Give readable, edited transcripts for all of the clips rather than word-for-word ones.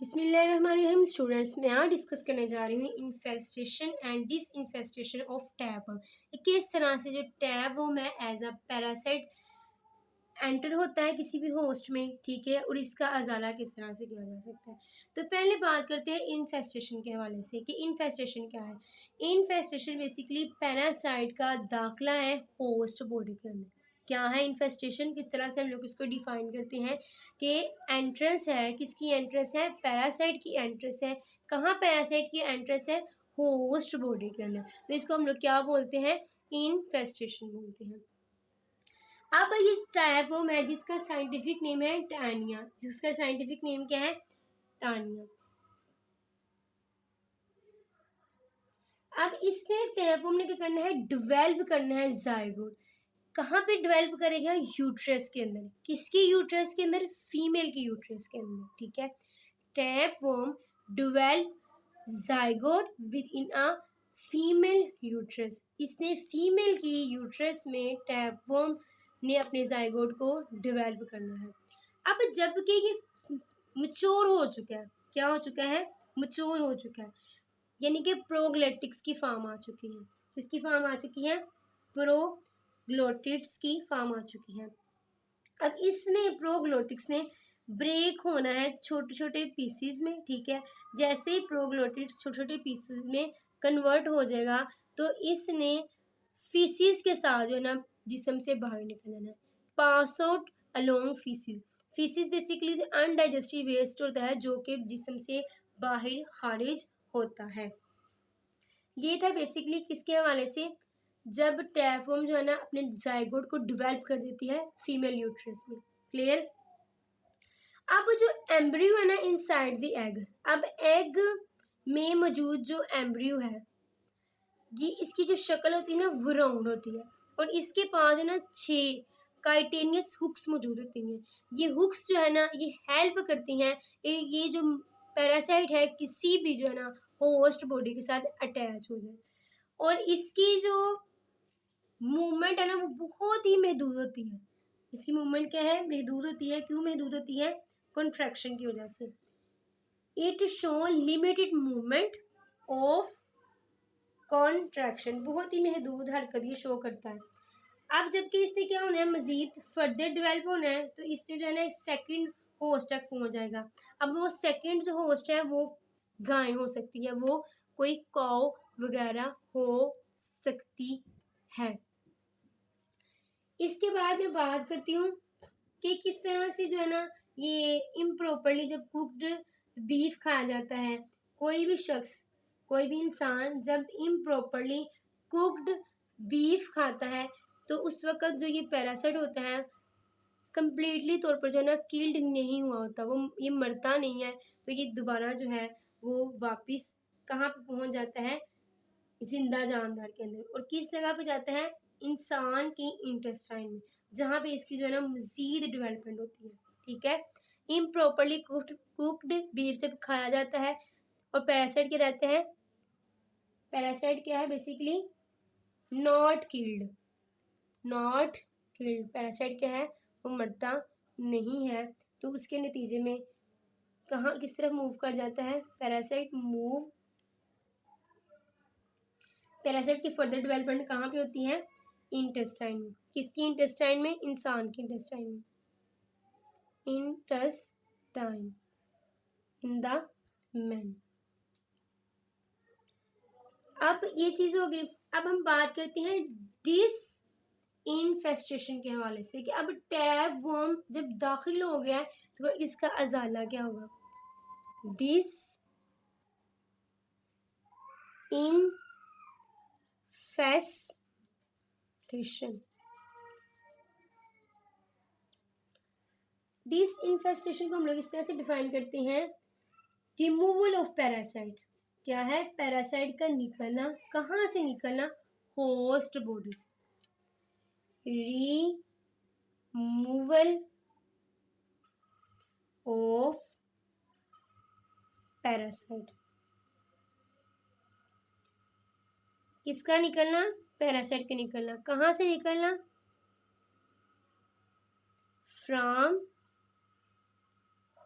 बिस्मिल्लाहिर्रहमानिर्रहीम स्टूडेंट्स, मैं आज डिस्कस करने जा रही हूँ infestation and disinfestation of tapeworm. किस तरह से जो टैपवर्म है एज अ पैरासाइट एंटर होता है किसी भी होस्ट में, ठीक है, और इसका अजाला किस तरह से किया जा सकता है। तो पहले बात करते हैं इन्फेस्टेशन के हवाले से कि इन्फेस्टेशन क्या है। इन्फेस्टेशन बेसिकली पैरासाइट का दाखिला है होस्ट बॉडी के अंदर। क्या है इन्फेस्टेशन, किस तरह से हम लोग इसको डिफाइन करते हैं कि एंट्रेंस है, किसकी एंट्रेंस है, पैरासाइट की एंट्रेंस है। कहाँ पैरासाइट की एंट्रेंस है? होस्ट बॉडी के अंदर। तो इसको हम लोग क्या बोलते हैं? इन्फेस्टेशन बोलते हैं। अब ये टैपवर्म है जिसका साइंटिफिक नेम है टानिया। जिसका साइंटिफिक नेम क्या है? टानिया। अब इसने टैपवर्म ने क्या करना है? डिवेल्प करना है जाइगोट। कहाँ पे डिवेल्प करेगा? यूट्रस के अंदर। किसकी यूट्रस के अंदर? फीमेल की यूट्रस के अंदर, ठीक है। Tapeworm develop zygote with in a female uterus. इसने फीमेल की यूट्रस में टैपवर्म ने अपने जाइगोट को डिवेल्प करना है। अब जबकि ये मच्योर हो चुका है, क्या हो चुका है? मच्योर हो चुका है, यानी कि प्रोग्लैटिक्स की फॉर्म आ चुकी है। किसकी फॉर्म आ चुकी है? प्रोग्लोटिड्स की फॉर्म आ चुकी है। अब इसने प्रोग्लोटिक्स ने ब्रेक होना है छोटे छोटे पीसीज में, ठीक है। जैसे ही प्रोग्लोटिड्स छोटे छोटे पीसीज में कन्वर्ट हो जाएगा तो इसने फीसिस के साथ जो है ना जिस्म से बाहर निकल जाना है। Pass out along faeces. Faeces basically undigestive waste होता है जो कि जिस्म से बाहर खारिज होता है। ये था बेसिकली किसके हवाले से, जब टैपवर्म जो है ना अपने जाइगोट को डिवेल्प कर देती है फीमेल यूट्रस में। क्लियर? अब जो एम्ब्रियो है ना इनसाइड द एग, अब एग में मौजूद जो एम्ब्रियो है ये इसकी जो शक्ल होती है ना वो राउंड होती है और इसके पास है ना 6 काइटेनियस हुक्स मौजूद होती हैं। ये हुक्स जो है ना ये हेल्प करती हैं ये जो पैरासाइट है किसी भी जो है ना होस्ट बॉडी के साथ अटैच हो जाए। और इसकी जो मूवमेंट है ना वो बहुत ही महदूद होती है। इसकी मूवमेंट क्या है? महदूद होती है। क्यों महदूद होती है? कॉन्ट्रैक्शन की वजह से। It show limited movement of contraction, बहुत ही महदूद हरकत ये शो करता है। अब जबकि इससे क्या होना है? मजीद फर्दर डेवलप होना है तो इससे जो है ना सेकंड होस्ट तक पहुंच जाएगा। अब वो सेकंड जो होस्ट है वो गाय हो सकती है, वो कोई कौ वगैरह हो सकती है। इसके बाद मैं बात करती हूँ कि किस तरह से जो है ना ये इम्प्रॉपरली जब कुक्ड बीफ खाया जाता है। कोई भी शख्स, कोई भी इंसान जब इम्प्रॉपरली कुक्ड बीफ खाता है तो उस वक्त जो ये पैरासाइट होता है कंप्लीटली तौर पर जो है ना किल्ड नहीं हुआ होता, वो ये मरता नहीं है। तो ये दोबारा जो है वो वापस कहाँ पे पहुंच जाता है? जिंदा जानदार के अंदर। और किस जगह पे जाता है? इंसान की इंटेस्टाइन में, जहाँ पे इसकी जो है ना मजीद डेवलपमेंट होती है, ठीक है। इम्प्रॉपरली कुक्ड बीफ जब खाया जाता है और पैरासाइट क्या रहते हैं? पैरासाइट क्या है basically? Not killed. Not killed parasite क्या है? वो मरता नहीं है। तो उसके नतीजे में कहाँ किस तरफ मूव कर जाता है? पैरासाइट की फर्दर डेवलपमेंट कहाँ पे होती है? इंटेस्टाइन में। किसकी इंटेस्टाइन में? इंसान की इंटेस्टाइन में। Intestine in the man. अब ये चीज होगी। अब हम बात करते हैं डिस इन्फेस्टेशन के हवाले से कि अब टैपवर्म जब दाखिल हो गया है तो इसका अजाला क्या होगा? Dish infestation. डिस इन्फेस्टेशन को हम लोग इस तरह से डिफाइन करते हैं, रिमूवल ऑफ पैरासाइट। क्या है? पैरासाइट का निकलना। कहाँ से निकलना? होस्ट बॉडी से। Removal of parasite. किसका निकलना? पैरासाइट का निकलना। कहाँ से निकलना? From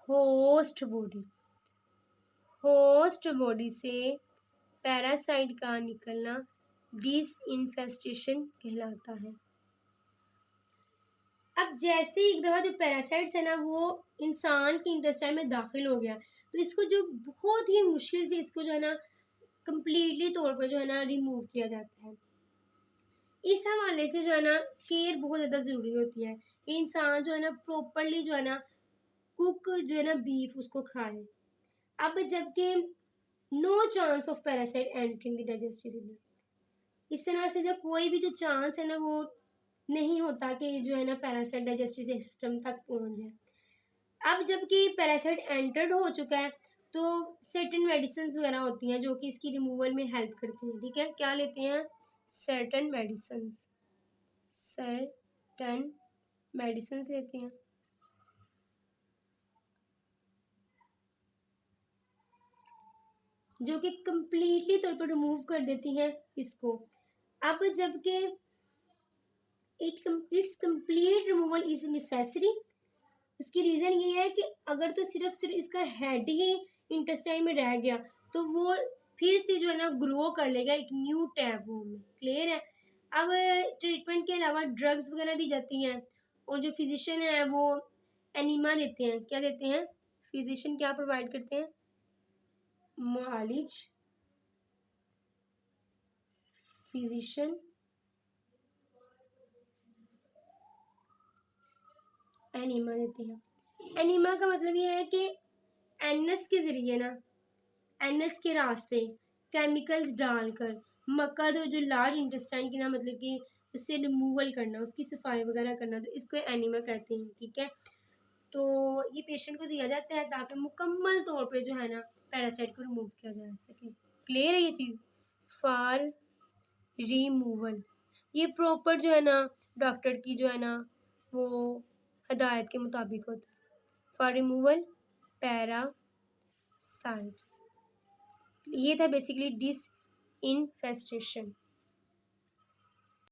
host body. Host body से पैरासाइट का निकलना डिसइन्फेस्टेशन कहलाता है। अब जैसे ही एक दफ़ा जो पैरासाइट्स है ना वो इंसान के इंटेस्टाइन में दाखिल हो गया, तो इसको जो बहुत ही मुश्किल से इसको जो है ना कम्प्लीटली तौर पर जो है ना रिमूव किया जाता है। इस हवाले से जो है ना केयर बहुत ज़्यादा ज़रूरी होती है कि इंसान जो है ना प्रॉपरली जो है ना कुक जो है ना बीफ उसको खाए। अब जबकि no chance of parasite entering the digestive system, इस तरह से जब कोई भी जो चांस है ना वो नहीं होता कि जो है ना पैरासाइट डाइजेस्टिव सिस्टम तक पहुंच जाए। अब जबकि पैरासाइट एंटर्ड हो चुका है तो सर्टेन मेडिसिन वगैरह होती हैं जो कि इसकी रिमूवल में हेल्प करती हैं। ठीक है, क्या लेते हैं? सर्टेन मेडिसिन, सर्टेन मेडिसिन लेते हैं जो कि कंप्लीटली तौर पर रिमूव कर देती हैं इसको। अब जबकि it's complete removal is necessary, उसकी रीज़न ये है कि अगर तो सिर्फ इसका हेड ही इंटेस्टाइन में रह गया तो वो फिर से जो है ना ग्रो कर लेगा एक न्यू टैब फॉर्म में। क्लियर है? अब ट्रीटमेंट के अलावा ड्रग्स वगैरह दी जाती हैं और जो फिजिशियन है वो एनिमा देते हैं। क्या देते हैं? फिजिशियन क्या प्रोवाइड करते हैं? मालिज, फिजिशियन एनिमा देते हैं। एनिमा का मतलब ये है कि एनस के ज़रिए ना, एनस के रास्ते केमिकल्स डालकर मक्का दो जो लार्ज इंटेस्टाइन की ना मतलब कि उससे रिमूवल करना, उसकी सफाई वगैरह करना, तो इसको एनिमा कहते हैं। ठीक है, तो ये पेशेंट को दिया जाता है ताकि मुकम्मल तौर पे जो है ना पैरासाइट को रिमूव किया जा सके। क्लियर है ये चीज़? फॉर रिमूवल ये प्रॉपर जो है ना डॉक्टर की जो है ना वो हदायत के मुताबिक होता है। फॉर रिमूवल पैरासाइट्स, ये था बेसिकली डिस इन्फेस्टेशन।